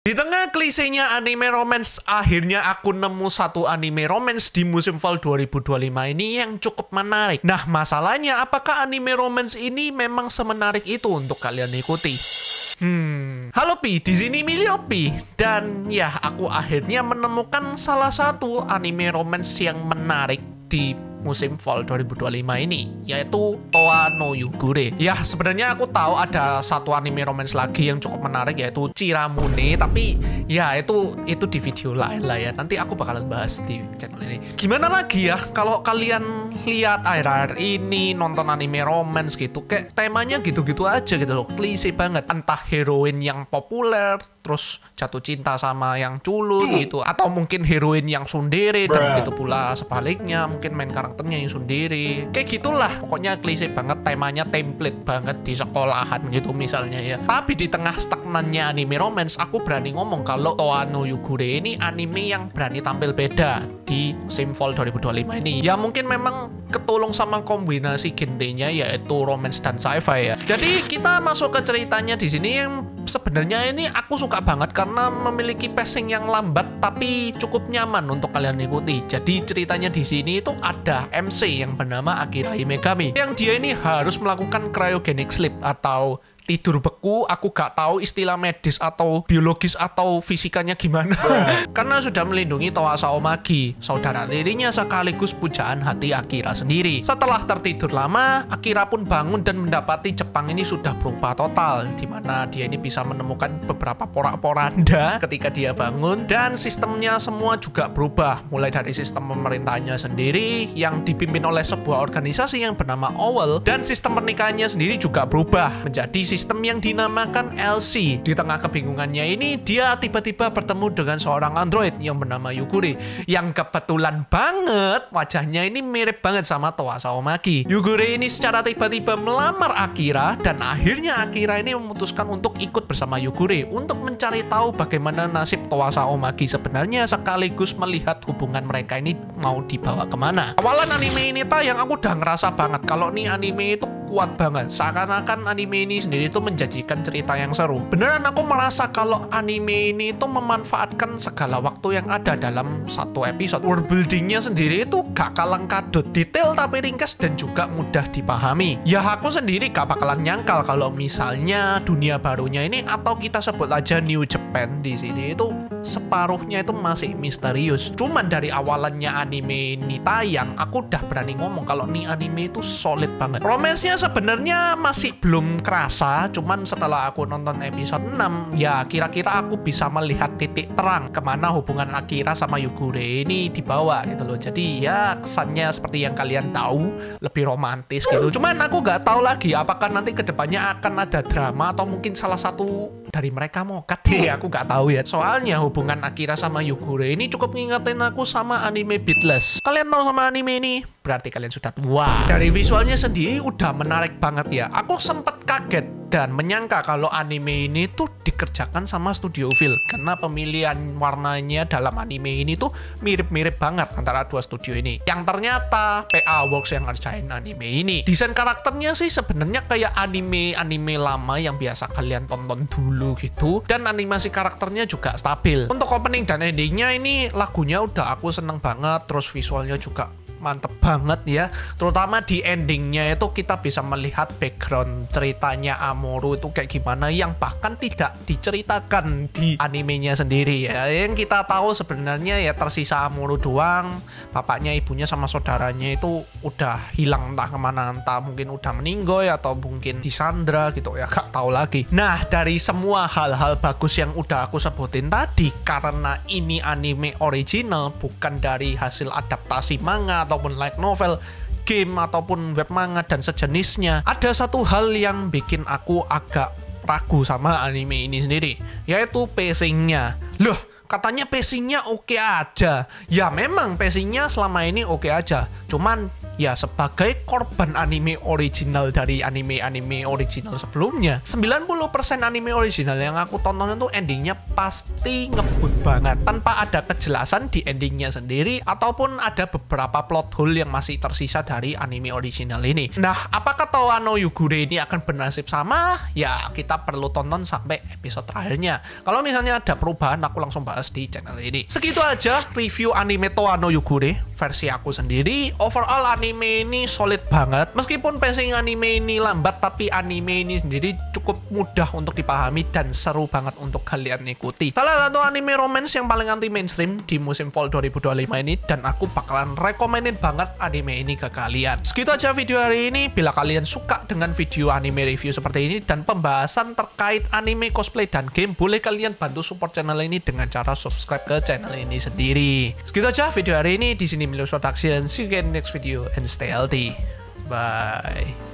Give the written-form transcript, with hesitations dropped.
Di tengah klisenya anime romance, akhirnya aku nemu satu anime romance di musim fall 2025 ini yang cukup menarik. Nah, masalahnya apakah anime romance ini memang semenarik itu untuk kalian ikuti? Halo Pi, di sini Milio Pi, dan ya aku akhirnya menemukan salah satu anime romance yang menarik di musim fall 2025 ini, yaitu Towa no Yugure. Ya, sebenarnya aku tahu ada satu anime romance lagi yang cukup menarik, yaitu Chiramune, tapi ya itu di video lain lah ya. Nanti aku bakalan bahas di channel ini. Gimana lagi ya kalau kalian lihat akhir-akhir ini nonton anime romance gitu, kayak temanya gitu-gitu aja gitu loh, klise banget. Entah heroin yang populer terus jatuh cinta sama yang culun gitu, atau mungkin heroin yang tsundere dan begitu pula sebaliknya, mungkin main karakternya yang tsundere. Kayak gitulah, pokoknya klise banget, temanya template banget di sekolahan gitu misalnya ya. Tapi di tengah stagnannya anime romance, aku berani ngomong kalau Towa no Yugure ini anime yang berani tampil beda di musim fall 2025 ini. Ya mungkin memang ketolong sama kombinasi genrenya yaitu romance dan sci-fi ya. Jadi kita masuk ke ceritanya di sini yang sebenarnya ini aku suka banget karena memiliki pacing yang lambat tapi cukup nyaman untuk kalian ikuti. Jadi ceritanya di sini itu ada MC yang bernama Akira Himegami yang dia ini harus melakukan cryogenic sleep atau tidur beku. Aku gak tahu istilah medis atau biologis atau fisikanya gimana. Karena sudah melindungi Towa Saomagi, saudara tirinya sekaligus pujaan hati Akira sendiri. Setelah tertidur lama, Akira pun bangun dan mendapati Jepang ini sudah berubah total, dimana dia ini bisa menemukan beberapa porak-poranda ketika dia bangun, dan sistemnya semua juga berubah, mulai dari sistem pemerintahnya sendiri yang dipimpin oleh sebuah organisasi yang bernama OWL, dan sistem pernikahannya sendiri juga berubah menjadi sistem yang dinamakan LC. Di tengah kebingungannya ini, dia tiba-tiba bertemu dengan seorang android yang bernama Yugure, yang kebetulan banget wajahnya ini mirip banget sama Towa Saomagi. Yugure ini secara tiba-tiba melamar Akira, dan akhirnya Akira ini memutuskan untuk ikut bersama Yugure untuk mencari tahu bagaimana nasib Towa Saomagi sebenarnya, sekaligus melihat hubungan mereka ini mau dibawa kemana. Awalan anime ini tayang, aku udah ngerasa banget kalau nih anime itu kuat banget. Seakan-akan anime ini sendiri itu menjanjikan cerita yang seru. Beneran aku merasa kalau anime ini itu memanfaatkan segala waktu yang ada dalam satu episode. World buildingnya sendiri itu gak kalang kadut, detail tapi ringkas dan juga mudah dipahami. Ya aku sendiri gak bakalan nyangkal kalau misalnya dunia barunya ini, atau kita sebut aja New Japan di sini, itu separuhnya itu masih misterius. Cuman dari awalannya anime ini tayang, aku udah berani ngomong kalau nih anime itu solid banget. Romance-nya sebenarnya masih belum kerasa, cuman setelah aku nonton episode 6, ya kira-kira aku bisa melihat titik terang kemana hubungan Akira sama Yugure ini dibawa gitu loh. Jadi ya kesannya seperti yang kalian tahu, lebih romantis gitu. Cuman aku gak tahu lagi apakah nanti kedepannya akan ada drama atau mungkin salah satu dari mereka mau cut. Aku gak tahu ya. Soalnya hubungan Akira sama Yugure ini cukup ngingetin aku sama anime Beatless. Kalian tahu sama anime ini? Berarti kalian sudah tua. Dari visualnya sendiri udah menarik banget ya. Aku sempat kaget dan menyangka kalau anime ini tuh dikerjakan sama Studio Phil, karena pemilihan warnanya dalam anime ini tuh mirip-mirip banget antara dua studio ini. Yang ternyata PA Works yang ngerjain anime ini. Desain karakternya sih sebenarnya kayak anime lama yang biasa kalian tonton dulu gitu, dan animasi karakternya juga stabil. Untuk opening dan endingnya ini lagunya udah aku seneng banget, terus visualnya juga mantep banget ya. Terutama di endingnya itu kita bisa melihat background ceritanya Amuro itu kayak gimana, yang bahkan tidak diceritakan di animenya sendiri ya. Yang kita tahu sebenarnya ya tersisa Amuro doang. Bapaknya, ibunya sama saudaranya itu udah hilang entah kemana, entah mungkin udah meninggoy atau mungkin disandra gitu ya, gak tahu lagi. Nah, dari semua hal-hal bagus yang udah aku sebutin tadi, karena ini anime original bukan dari hasil adaptasi manga ataupun light novel, game ataupun web manga dan sejenisnya, ada satu hal yang bikin aku agak ragu sama anime ini sendiri, yaitu pacingnya. Loh, katanya pacingnya oke aja. Ya memang pacingnya selama ini oke aja, cuman ya sebagai korban anime original dari anime-anime original sebelumnya, 90% anime original yang aku tonton itu endingnya pasti ngebut banget tanpa ada kejelasan di endingnya sendiri ataupun ada beberapa plot hole yang masih tersisa dari anime original ini. Nah, apakah Towa no Yugure ini akan bernasib sama? Ya, kita perlu tonton sampai episode terakhirnya. Kalau misalnya ada perubahan, aku langsung bahas di channel ini. Segitu aja review anime Towa no Yugure versi aku sendiri. Overall anime ini solid banget. Meskipun pacing anime ini lambat, tapi anime ini sendiri cukup mudah untuk dipahami dan seru banget untuk kalian ikuti. Salah satu anime romance yang paling anti mainstream di musim fall 2025 ini, dan aku bakalan rekomenin banget anime ini ke kalian. Segitu aja video hari ini. Bila kalian suka dengan video anime review seperti ini dan pembahasan terkait anime, cosplay, dan game, boleh kalian bantu support channel ini dengan cara subscribe ke channel ini sendiri. Segitu aja video hari ini. Di sini Milius Production. See you again next video and stay healthy. Bye.